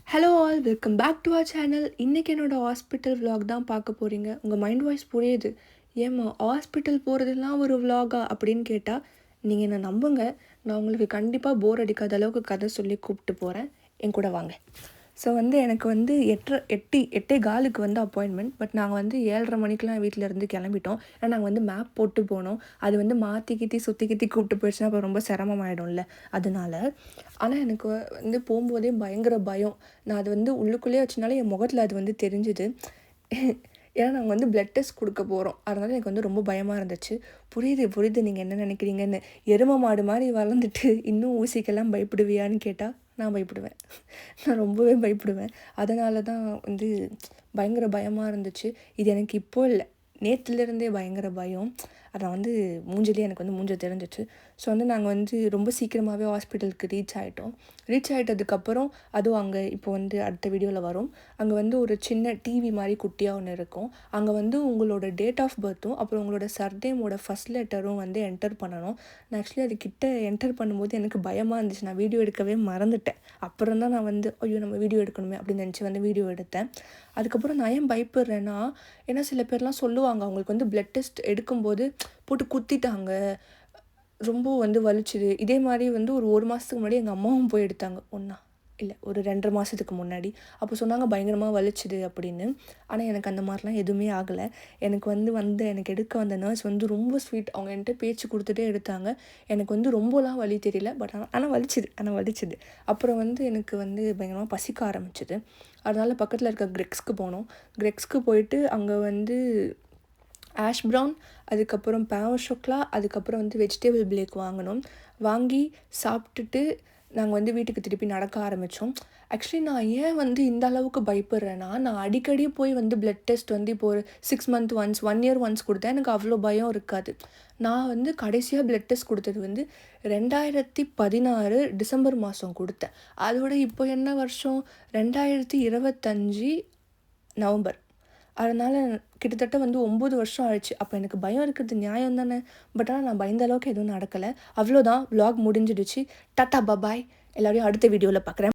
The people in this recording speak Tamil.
Hello all, welcome back to our channel. இன்றைக்கி என்னோடய ஹாஸ்பிட்டல் vlog தான் பார்க்க போகிறீங்க. உங்கள் மைண்ட் வாய்ஸ் புரியுது, ஏம்மா ஹாஸ்பிட்டல் போகிறதுலாம் ஒரு vlog-ஆ அப்படின்னு கேட்டால் நீங்கள் என்ன நம்புங்க, நான் உங்களுக்கு கண்டிப்பாக போர் அடிக்காத அளவுக்கு கதை சொல்லி கூப்பிட்டு போகிறேன். என் கூட வாங்க. ஸோ எனக்கு 8:15 அப்பாயின்மெண்ட். பட் நாங்கள் 7:30 மணிக்கெலாம் வீட்டில் இருந்து கிளம்பிட்டோம். ஏன்னா நாங்கள் மேப் போட்டு போனோம். அது மாற்றி சுற்றி கூப்பிட்டு போயிடுச்சுன்னா அப்புறம் ரொம்ப சிரமமாயிடும்ல, அதனால. ஆனால் எனக்கு போகும்போதே பயங்கர பயம். நான் அது உள்ளுக்குள்ளேயே வச்சனால என் முகத்தில் அது தெரிஞ்சுது. ஏன்னா நாங்கள் பிளட் டெஸ்ட் கொடுக்க போகிறோம். அதனால் எனக்கு ரொம்ப பயமாக இருந்துச்சு. புரியுது நீங்கள் என்ன நினைக்கிறீங்கன்னு. எருமை மாடு மாதிரி வளர்ந்துட்டு இன்னும் ஊசிக்கெல்லாம் பயப்படுவியான்னு கேட்டால் நான் பயப்படுவேன். நான் ரொம்பவே பயப்படுவேன். அதனால தான் பயங்கர பயமாக இருந்துச்சு. இது எனக்கு இப்போ இல்லை, நேற்றுலேருந்தே பயங்கர பயம். அதை மூஞ்சிலே எனக்கு மூஞ்ச தெரிஞ்சிச்சு. ஸோ நாங்கள் ரொம்ப சீக்கிரமாகவே ஹாஸ்பிட்டலுக்கு ரீச் ஆகிட்டதுக்கப்புறம் அதுவும் அங்கே இப்போ அடுத்த வீடியோவில் வரும். அங்கே ஒரு சின்ன டிவி மாதிரி குட்டியாக ஒன்று இருக்கும். அங்கே உங்களோட டேட் ஆஃப் பர்த்தும் அப்புறம் உங்களோட சர்நேமோட ஃபஸ்ட் லெட்டரும் என்டர் பண்ணணும். நான் ஆக்சுவலி அது கிட்ட என்டர் பண்ணும்போது எனக்கு பயமாக இருந்துச்சு. நான் வீடியோ எடுக்கவே மறந்துட்டேன். அப்புறம் தான் நான் ஐயோ நம்ம வீடியோ எடுக்கணுமே அப்படின்னு நினச்சி வீடியோ எடுத்தேன். அதுக்கப்புறம் நான் ஏன் பயப்படுறேன்னா, ஏன்னா சில பேர்லாம் சொல்லுவாங்க அவங்களுக்கு பிளட் டெஸ்ட் எடுக்கும்போது போட்டு குத்திட்டாங்க, ரொம்ப வலிச்சுது. இதே மாதிரி ஒரு மாதத்துக்கு முன்னாடி எங்கள் அம்மாவும் போய் எடுத்தாங்க. ஒரு 2.5 மாதத்துக்கு முன்னாடி. அப்போ சொன்னாங்க பயங்கரமாக வலிச்சுது அப்படின்னு. ஆனால் எனக்கு அந்த மாதிரிலாம் எதுவுமே ஆகலை. எனக்கு எனக்கு எடுக்க வந்த நர்ஸ் ரொம்ப ஸ்வீட். அவங்க என்கிட்ட பேச்சு கொடுத்துட்டே எடுத்தாங்க. எனக்கு ரொம்பலாம் வலி தெரியல. பட் ஆனால் வலிச்சுது. அப்புறம் எனக்கு பயங்கரமாக பசிக்க ஆரம்பிச்சுது. அதனால் பக்கத்தில் இருக்க கிரெக்ஸ்க்கு போனோம். கிரெக்ஸ்க்கு போயிட்டு அங்கே ஆஷ் ப்ரவுன், அதுக்கப்புறம் பேவ் ஷோக்லா, அதுக்கப்புறம் வெஜிடபிள் பிளேக் வாங்கி சாப்பிட்டுட்டு நாங்கள் வீட்டுக்கு திருப்பி நடக்க ஆரம்பித்தோம். ஆக்சுவலி நான் ஏன் இந்த அளவுக்கு பயப்படுறேன்னா, நான் அடிக்கடி போய் பிளட் டெஸ்ட் இப்போ ஒரு 6 month ஒன்ஸ் 1 year ஒன்ஸ் கொடுத்தேன். எனக்கு அவ்வளோ பயம் இருக்காது. நான் கடைசியாக பிளட் டெஸ்ட் கொடுத்தது 2016 டிசம்பர் மாதம் கொடுத்தேன். அதோட இப்போ என்ன வருஷம், 2025 நவம்பர். அதனால் கிட்டத்தட்ட 9 வருஷம் ஆயிடுச்சு. அப்போ எனக்கு பயம் இருக்கிறது நியாயம் தானே. பட் ஆனால் நான் பயந்த அளவுக்கு எதுவும் நடக்கலை. அவ்வளோதான், vlog முடிஞ்சிடுச்சு. Tata bye bye. எல்லோரையும் அடுத்த வீடியோவில் பார்க்குறேன்.